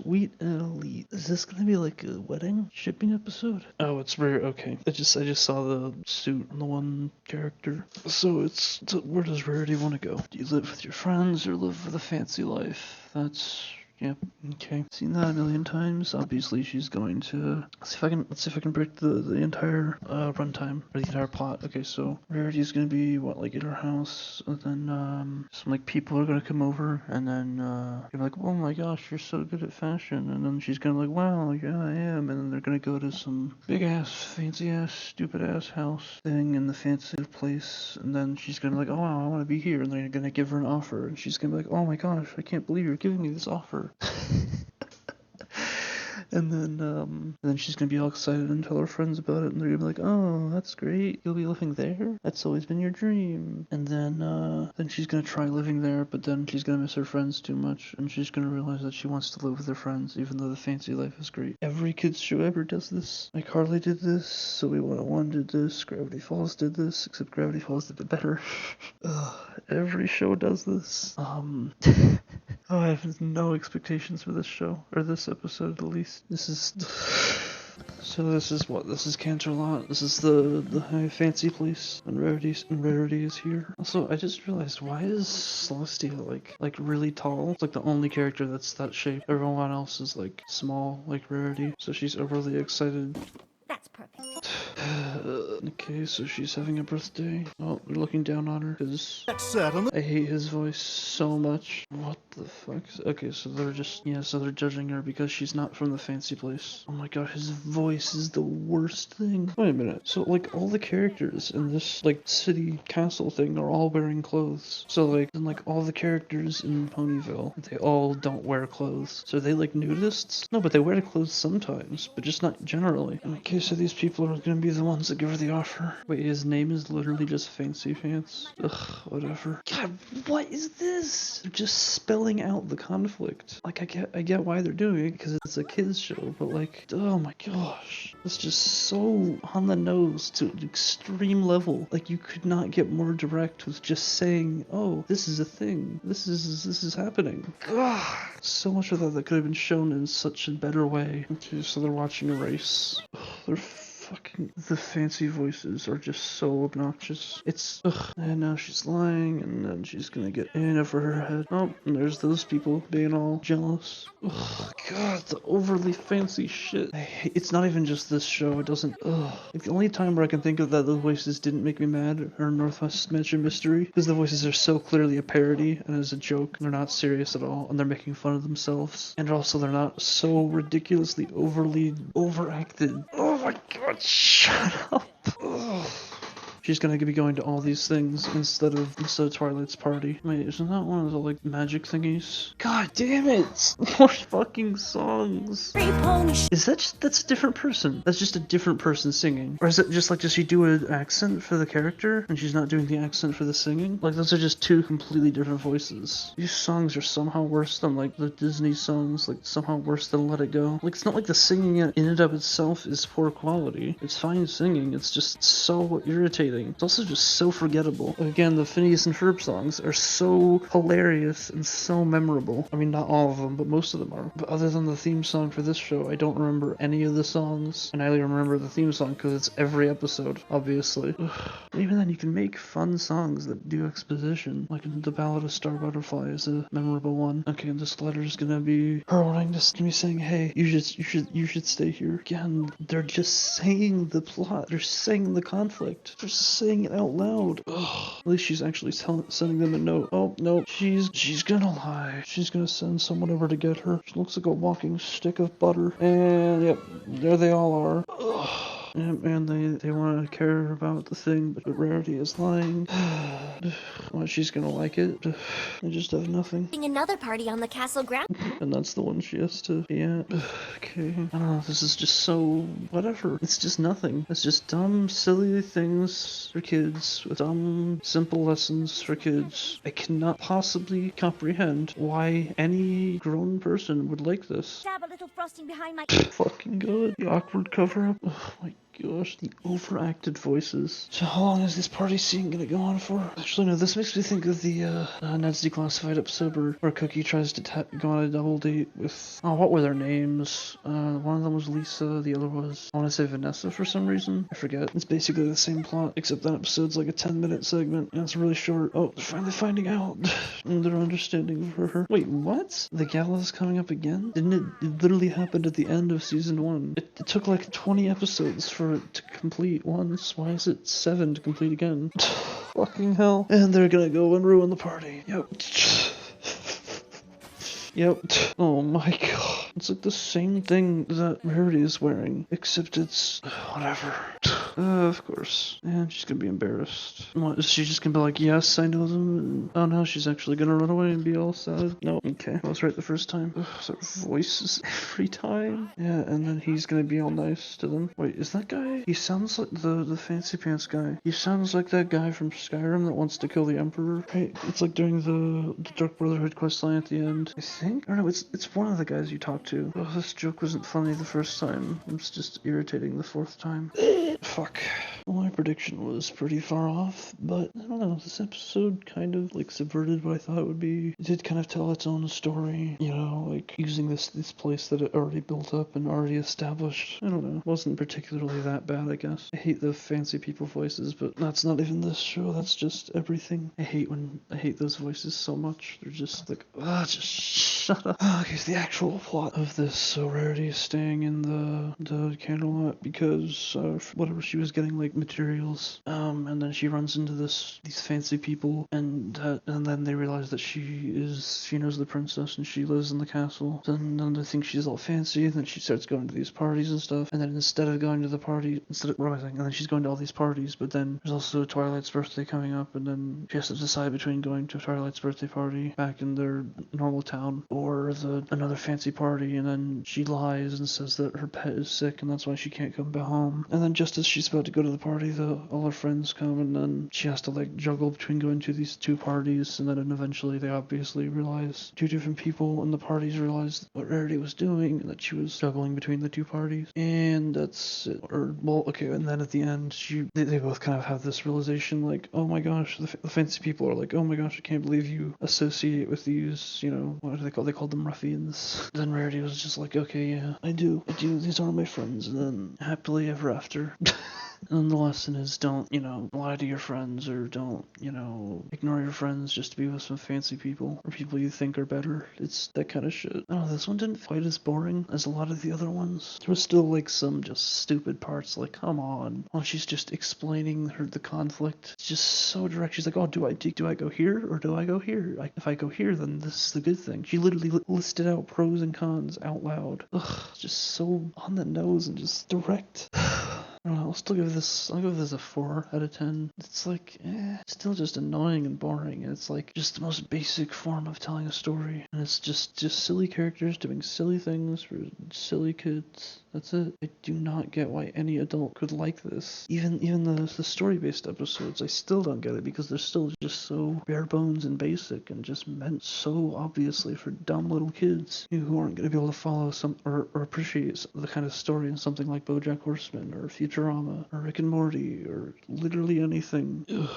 Sweet and Elite. Is this gonna be like a wedding shipping episode? Oh, it's rare. Okay. I just saw the suit on the one character. So where does Rarity want to go? Do you live with your friends or live for the fancy life? Yep. Okay. Seen that a million times. Obviously, she's going to. Let's see if I can break the entire runtime or the entire plot. Okay, so Rarity's gonna be like in her house, and then some like people are gonna come over, and then you're like, oh my gosh, you're so good at fashion, and then she's gonna like, wow, yeah, I am, and then they're gonna go to some big ass, fancy ass, stupid ass house thing in the fancy place, and then she's gonna be like, oh wow, I want to be here, and they're gonna give her an offer, and she's gonna be like, oh my gosh, I can't believe you're giving me this offer. And then she's gonna be all excited and tell her friends about it, and they're gonna be like, "Oh, that's great! You'll be living there? That's always been your dream." And then she's gonna try living there, but then she's gonna miss her friends too much, and she's gonna realize that she wants to live with her friends, even though the fancy life is great. Every kids show ever does this. Like Harley did this, So We 101 did this, Gravity Falls did this, except Gravity Falls did it better. Every show does this. Oh, I have no expectations for this show, or this episode at least. This is... So this is what? This is Canterlot. This is the high fancy place, and Rarity is here. Also, I just realized, why is Celestia like really tall? It's like the only character that's that shape. Everyone else is like small, like Rarity. So she's overly excited. That's perfect. Okay, so she's having a birthday. Oh, they're looking down on her because Certainly. I hate his voice so much. What the fuck? Okay, so they're they're judging her because she's not from the fancy place. Oh my god, his voice is the worst thing. Wait a minute. So like all the characters in this like city castle thing are all wearing clothes. So like all the characters in Ponyville, they all don't wear clothes. So are they like nudists? No, but they wear clothes sometimes, but just not generally. Okay, so these people are gonna be the ones that give her the offer. Wait, his name is literally just Fancy Pants? Ugh, whatever. God, what is this? They're just spelling out the conflict. Like, I get why they're doing it, because it's a kids show, but like, oh my gosh. It's just so on the nose to an extreme level. Like, you could not get more direct with just saying, oh, this is a thing. This is happening. Ugh. So much of that could have been shown in such a better way. Okay, so they're watching a race. Ugh, the fancy voices are just so obnoxious. And now she's lying, and then she's gonna get in over her head. Oh, and there's those people being all jealous. Ugh, God, the overly fancy shit. It's not even just this show, it doesn't, Like, the only time where I can think of that the voices didn't make me mad are Northwest Mansion Mystery, because the voices are so clearly a parody, and as a joke, and they're not serious at all, and they're making fun of themselves. And also, they're not so ridiculously overly overacted. Oh my god, shut up! Ugh. She's gonna be going to all these things instead of Twilight's party. Wait, isn't that one of the like magic thingies? God damn it! More fucking songs. That's a different person? That's just a different person singing? Or is it just like, does she do an accent for the character and she's not doing the accent for the singing? Like, those are just two completely different voices. These songs are somehow worse than like the Disney songs, like somehow worse than Let It Go. Like, it's not like the singing in and of itself is poor quality. It's fine singing, it's just so irritating. It's also just so forgettable. Again, the Phineas and Ferb songs are so hilarious and so memorable. I mean, not all of them, but most of them are. But other than the theme song for this show, I don't remember any of the songs. And I only remember the theme song because it's every episode, obviously. Ugh. Even then, you can make fun songs that do exposition. Like The Ballad of Star Butterfly is a memorable one. Okay, and this letter is gonna be her wanting to be saying, hey, you should stay here. Again, they're just saying the plot. They're saying the conflict. They're saying it out loud. Ugh. At least she's actually sending them a note. Oh, no. She's gonna lie. She's gonna send someone over to get her. She looks like a walking stick of butter. And, yep, there they all are. Ugh. And they want to care about the thing, but Rarity is lying. Well, she's gonna like it. I just have nothing. Another party on the castle ground. And that's the one she has to be at. Okay. I don't know, this is just so... whatever. It's just nothing. It's just dumb, silly things for kids with dumb, simple lessons for kids. I cannot possibly comprehend why any grown person would like this. Dab a little frosting behind my... Fucking good. The awkward cover-up. Oh my gosh, the overacted voices. So how long is this party scene gonna go on for? Actually, no, this makes me think of the Ned's Declassified episode where Cookie tries to go on a double date with, oh, what were their names? One of them was Lisa, the other was, I want to say Vanessa for some reason. I forget. It's basically the same plot, except that episode's like a 10-minute segment, and it's really short. Oh, they're finally finding out their understanding for her. Wait, what? The gala's coming up again? Didn't it literally happened at the end of season 1? It took like 20 episodes for it to complete once. Why is it 7 to complete again? Fucking hell. And they're gonna go and ruin the party. Yep. Yep. Oh my god. It's like the same thing that Rarity is wearing, except it's whatever. Of course. And she's gonna be embarrassed. What, is she just gonna be like, yes, I know them? And, oh no, she's actually gonna run away and be all sad. No, okay. I was right the first time. Ugh, so voices every time. Yeah, and then he's gonna be all nice to them. Wait, is that guy? He sounds like the fancy pants guy. He sounds like that guy from Skyrim that wants to kill the Emperor. Right? It's like during the Dark Brotherhood questline at the end. I think? Or no, it's one of the guys you talk to. Oh, this joke wasn't funny the first time. It's just irritating the fourth time. Fuck. Well, my prediction was pretty far off, but I don't know, this episode kind of like subverted what I thought it would be. It did kind of tell its own story, you know, like using this place that it already built up and already established. I don't know, it wasn't particularly that bad, I guess. I hate the fancy people voices, but that's not even this show, that's just everything. I hate those voices so much. They're just like, just shut up. Okay, so the actual plot of this, so Rarity is staying in the Candlelight because whatever, she was getting like materials, and then she runs into these fancy people, and then they realize that she knows the princess and she lives in the castle. Then they think she's all fancy, and then she starts going to these parties and stuff, and then instead of going to the party, what am I saying? And then she's going to all these parties, but then there's also Twilight's birthday coming up, and then she has to decide between going to Twilight's birthday party back in their normal town or another fancy party, and then she lies and says that her pet is sick and that's why she can't come back home. And then just as she's about to go to the party, all her friends come, and then she has to like juggle between going to these two parties, and then eventually they obviously realize, two different people in the parties realized what Rarity was doing, and that she was juggling between the two parties. And that's it. Or, well, okay, and then at the end, they both kind of have this realization, like, oh my gosh, the fancy people are like, oh my gosh, I can't believe you associate with these, you know, what do they call? They called them ruffians. Then Rarity was just like, okay, yeah, I do, these are my friends, and then happily ever after. And the lesson is, don't, you know, lie to your friends, or don't, you know, ignore your friends just to be with some fancy people, or people you think are better. It's that kind of shit. I don't know, this one didn't quite as boring as a lot of the other ones. There was still, like, some just stupid parts, like, come on. While she's just explaining the conflict, it's just so direct. She's like, oh, do I go here, or do I go here? If I go here, then this is the good thing. She literally listed out pros and cons out loud. Ugh, just so on the nose and just direct. I don't know, I'll give this a 4 out of 10. It's like, still just annoying and boring, and it's like just the most basic form of telling a story. And it's just silly characters doing silly things for silly kids. That's it. I do not get why any adult could like this. Even the story-based episodes, I still don't get it, because they're still just so bare bones and basic, and just meant so obviously for dumb little kids who aren't going to be able to follow or appreciate the kind of story in something like BoJack Horseman or Futurama or Rick and Morty or literally anything. Ugh.